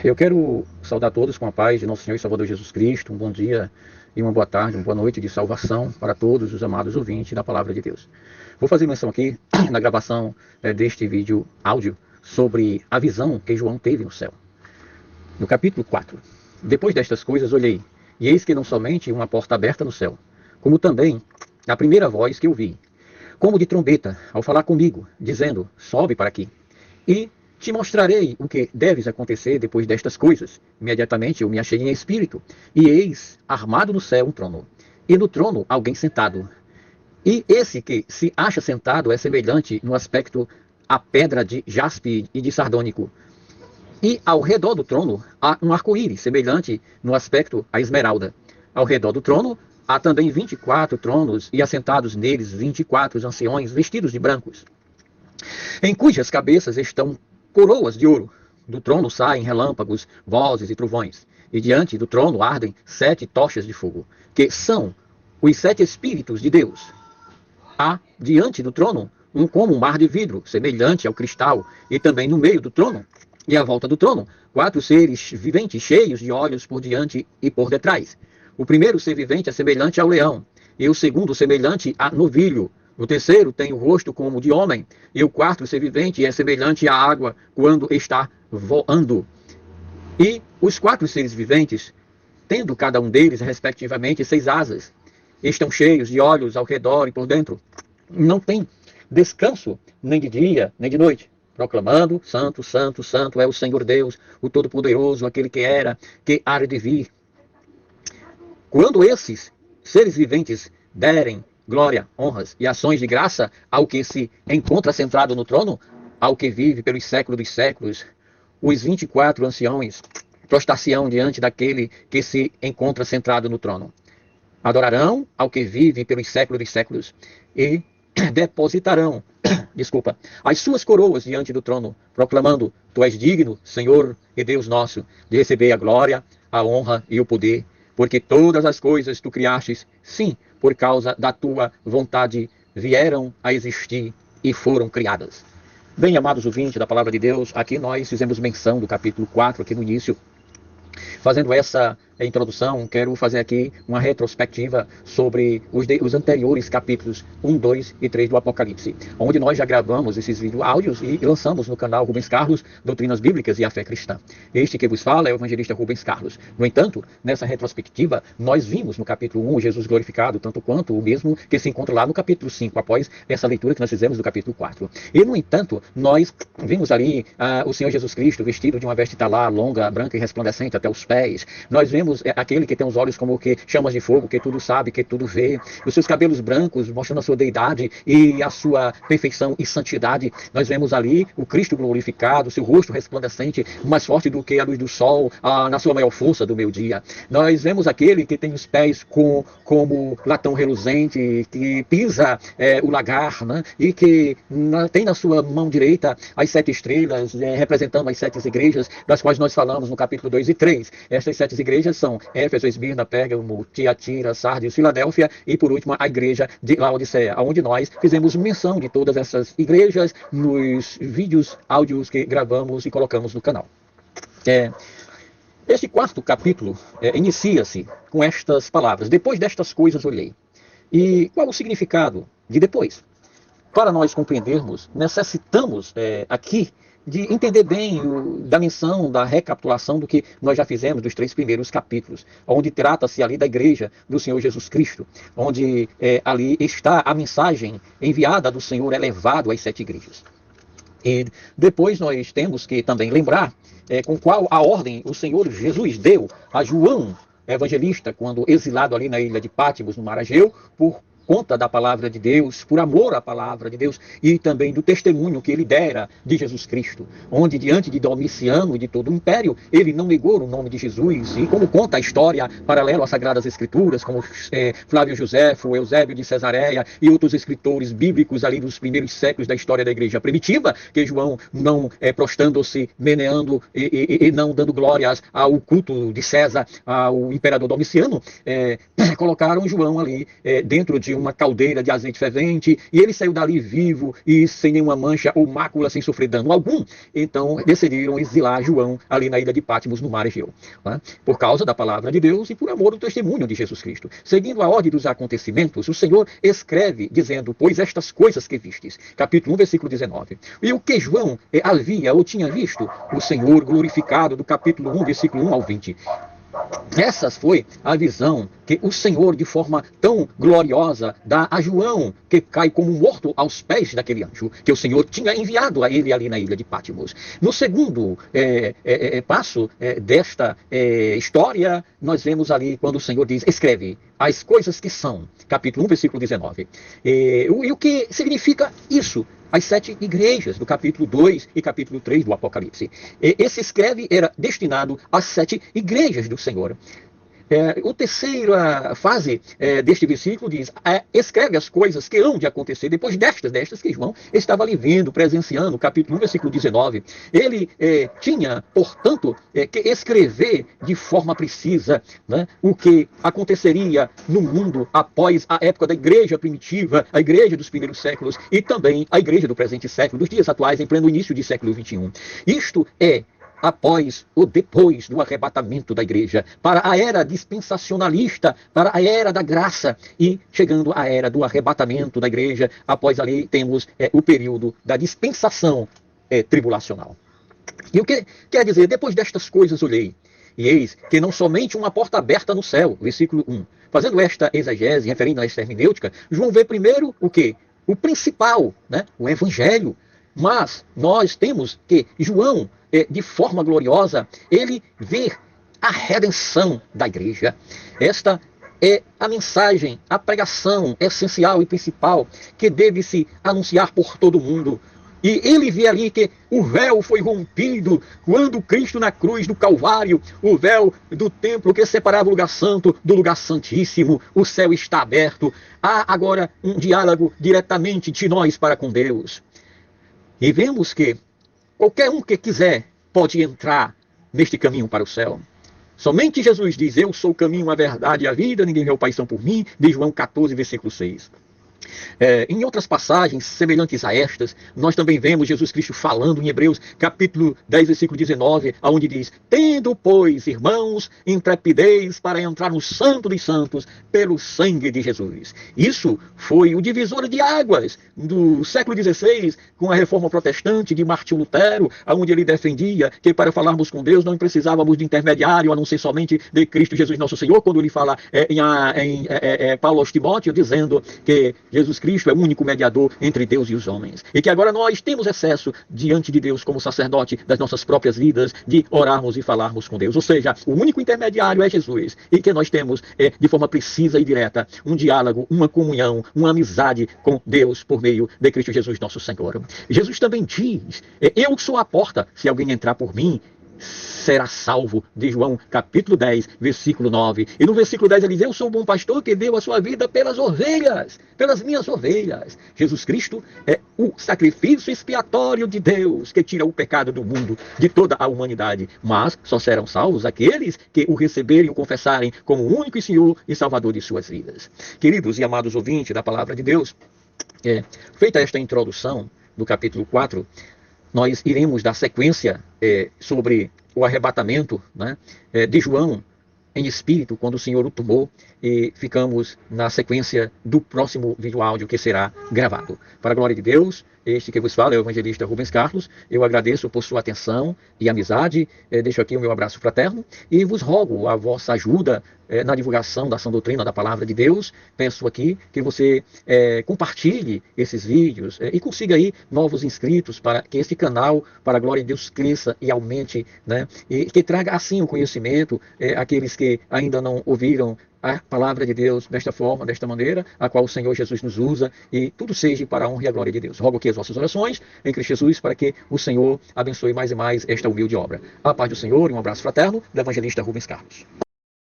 Eu quero saudar todos com a paz de nosso Senhor e Salvador Jesus Cristo. Um bom dia e uma boa tarde, uma boa noite de salvação para todos os amados ouvintes da Palavra de Deus. Vou fazer menção aqui na gravação deste vídeo áudio sobre a visão que João teve no céu. No capítulo 4. Depois destas coisas olhei, e eis que não somente uma porta aberta no céu, como também a primeira voz que ouvi, como de trombeta, ao falar comigo, dizendo: sobe para aqui, e te mostrarei o que deves acontecer depois destas coisas. Imediatamente eu me achei em espírito, e eis armado no céu um trono, e no trono alguém sentado. E esse que se acha sentado é semelhante no aspecto à pedra de jaspe e de sardônico. E ao redor do trono há um arco-íris, semelhante no aspecto à esmeralda. Ao redor do trono há também 24 tronos, e assentados neles 24 anciões vestidos de brancos, em cujas cabeças estão coroas de ouro. Do trono saem relâmpagos, vozes e trovões, e diante do trono ardem 7 tochas de fogo, que são os 7 Espíritos de Deus. Há diante do trono como um mar de vidro, semelhante ao cristal, e também no meio do trono e à volta do trono 4 seres viventes cheios de olhos por diante e por detrás. O primeiro ser vivente é semelhante ao leão, e o segundo semelhante a novilho. O terceiro tem o rosto como de homem, e o quarto ser vivente é semelhante à água quando está voando. E os 4 seres viventes, tendo cada um deles, respectivamente, 6 asas, estão cheios de olhos ao redor e por dentro. Não tem descanso, nem de dia, nem de noite, proclamando: Santo, Santo, Santo é o Senhor Deus, o Todo-Poderoso, aquele que era, que há de vir. Quando esses seres viventes derem glória, honras e ações de graça ao que se encontra sentado no trono, ao que vive pelos séculos dos séculos, os 24 anciões prostar-se-ão diante daquele que se encontra sentado no trono. Adorarão ao que vive pelos séculos dos séculos e depositarão, as suas coroas diante do trono, proclamando: Tu és digno, Senhor e Deus nosso, de receber a glória, a honra e o poder, porque todas as coisas tu criastes, sim, por causa da tua vontade, vieram a existir e foram criadas. Bem, amados ouvintes da Palavra de Deus, aqui nós fizemos menção do capítulo 4, aqui no início. Fazendo essa introdução, quero fazer aqui uma retrospectiva sobre os anteriores capítulos 1, 2 e 3 do Apocalipse, onde nós já gravamos esses vídeos áudios e lançamos no canal Rubens Carlos, Doutrinas Bíblicas e a Fé Cristã. Este que vos fala é o evangelista Rubens Carlos. No entanto, nessa retrospectiva, nós vimos no capítulo 1 Jesus glorificado, tanto quanto o mesmo que se encontra lá no capítulo 5, após essa leitura que nós fizemos do capítulo 4. E, no entanto, nós vimos ali o Senhor Jesus Cristo vestido de uma veste talá, longa, branca e resplandecente até os pés. Nós vemos aquele que tem os olhos como que chamas de fogo, que tudo sabe, que tudo vê, os seus cabelos brancos mostrando a sua deidade e a sua perfeição e santidade. Nós vemos ali o Cristo glorificado, seu rosto resplandecente, mais forte do que a luz do sol, na sua maior força do meio-dia. Nós vemos aquele que tem os pés como latão reluzente, que pisa o lagar, né? E que tem na sua mão direita as 7 estrelas, representando as 7 igrejas, das quais nós falamos no capítulo 2 e 3. Estas 7 igrejas são Éfeso, Esmirna, Pérgamo, Tiatira, Sardes, Filadélfia e, por último, a igreja de Laodiceia, onde nós fizemos menção de todas essas igrejas nos vídeos, áudios que gravamos e colocamos no canal. Este 4º capítulo inicia-se com estas palavras: depois destas coisas olhei. E qual o significado de depois? Para nós compreendermos, necessitamos aqui de entender bem da menção, da recapitulação do que nós já fizemos dos 3 primeiros capítulos, onde trata-se ali da igreja do Senhor Jesus Cristo, onde ali está a mensagem enviada do Senhor elevado às 7 igrejas. E depois nós temos que também lembrar com qual a ordem o Senhor Jesus deu a João, evangelista, quando exilado ali na ilha de Pátimos, no Mar Egeu, por conta da palavra de Deus, por amor à palavra de Deus e também do testemunho que ele dera de Jesus Cristo, onde diante de Domiciano e de todo o império, ele não negou o nome de Jesus, e como conta a história paralela às Sagradas Escrituras, como Flávio Josefo, Eusébio de Cesareia e outros escritores bíblicos ali dos primeiros séculos da história da igreja primitiva, que João não prostrando-se, meneando e não dando glórias ao culto de César, ao imperador Domiciano, colocaram João ali dentro de uma caldeira de azeite fervente, e ele saiu dali vivo e sem nenhuma mancha ou mácula, sem sofrer dano algum. Então decidiram exilar João ali na ilha de Patmos, no mar Egeu, né? Por causa da palavra de Deus e por amor do testemunho de Jesus Cristo. Seguindo a ordem dos acontecimentos, o Senhor escreve dizendo: pois estas coisas que vistes, capítulo 1, versículo 19. E o que João havia ou tinha visto, o Senhor glorificado, do capítulo 1, versículo 1 ao 20. Essa foi a visão que o Senhor, de forma tão gloriosa, dá a João, que cai como morto aos pés daquele anjo, que o Senhor tinha enviado a ele ali na ilha de Patmos. No segundo passo desta história, nós vemos ali quando o Senhor diz: escreve as coisas que são, capítulo 1, versículo 19. E o que significa isso? As 7 igrejas do capítulo 2 e capítulo 3 do Apocalipse. Esse escreve era destinado às 7 igrejas do Senhor. A terceira fase deste versículo diz: escreve as coisas que hão de acontecer depois destas que João estava ali vendo, presenciando, capítulo 1, versículo 19. Ele tinha, portanto, que escrever de forma precisa, né, o que aconteceria no mundo após a época da igreja primitiva, a igreja dos primeiros séculos e também a igreja do presente século, dos dias atuais, em pleno início do século XXI. Isto é após ou depois do arrebatamento da igreja, para a era dispensacionalista, para a era da graça, e chegando à era do arrebatamento da igreja, após ali temos o período da dispensação tribulacional. E o que quer dizer? Depois destas coisas olhei, e eis que não somente uma porta aberta no céu, versículo 1. Fazendo esta exegese, referindo a esta hermenêutica, João vê primeiro o quê? O principal, né? O evangelho. Mas nós temos que João, de forma gloriosa, ele vê a redenção da igreja. Esta é a mensagem, a pregação essencial e principal que deve se anunciar por todo mundo. E ele vê ali que o véu foi rompido quando Cristo na cruz do Calvário, o véu do templo que separava o lugar santo do lugar santíssimo, o céu está aberto. Há agora um diálogo diretamente de nós para com Deus. E vemos que qualquer um que quiser pode entrar neste caminho para o céu. Somente Jesus diz: eu sou o caminho, a verdade e a vida, ninguém vê o Pai senão por mim, de João 14, versículo 6. Em outras passagens semelhantes a estas, nós também vemos Jesus Cristo falando em Hebreus, capítulo 10, versículo 19, onde diz: tendo, pois, irmãos, intrepidez para entrar no Santo dos Santos pelo sangue de Jesus. Isso foi o divisor de águas do século XVI, com a reforma protestante de Martim Lutero, onde ele defendia que para falarmos com Deus não precisávamos de intermediário, a não ser somente de Cristo Jesus nosso Senhor, quando ele fala em Paulo aos Timóteo, dizendo que Jesus Cristo é o único mediador entre Deus e os homens. E que agora nós temos acesso diante de Deus como sacerdote das nossas próprias vidas, de orarmos e falarmos com Deus. Ou seja, o único intermediário é Jesus. E que nós temos, de forma precisa e direta, um diálogo, uma comunhão, uma amizade com Deus por meio de Cristo Jesus nosso Senhor. Jesus também diz: eu sou a porta, se alguém entrar por mim, será salvo, de João capítulo 10, versículo 9. E no versículo 10 ele diz: eu sou um bom pastor que deu a sua vida pelas ovelhas, pelas minhas ovelhas. Jesus Cristo é o sacrifício expiatório de Deus que tira o pecado do mundo, de toda a humanidade. Mas só serão salvos aqueles que o receberem e o confessarem como o único Senhor e Salvador de suas vidas. Queridos e amados ouvintes da palavra de Deus, feita esta introdução do capítulo 4, nós iremos dar sequência sobre o arrebatamento, né, de João em espírito, quando o Senhor o tomou, e ficamos na sequência do próximo vídeo áudio que será gravado. Para a glória de Deus, este que vos fala é o evangelista Rubens Carlos. Eu agradeço por sua atenção e amizade, deixo aqui o meu abraço fraterno e vos rogo a vossa ajuda na divulgação da sã doutrina da palavra de Deus. Peço aqui que você compartilhe esses vídeos e consiga aí novos inscritos para que este canal, para a glória de Deus, cresça e aumente, né? E que traga assim o conhecimento àqueles que ainda não ouviram a palavra de Deus desta forma, desta maneira, a qual o Senhor Jesus nos usa, e tudo seja para a honra e a glória de Deus. Rogo aqui as vossas orações em Cristo Jesus para que o Senhor abençoe mais e mais esta humilde obra. A paz do Senhor e um abraço fraterno do evangelista Rubens Carlos.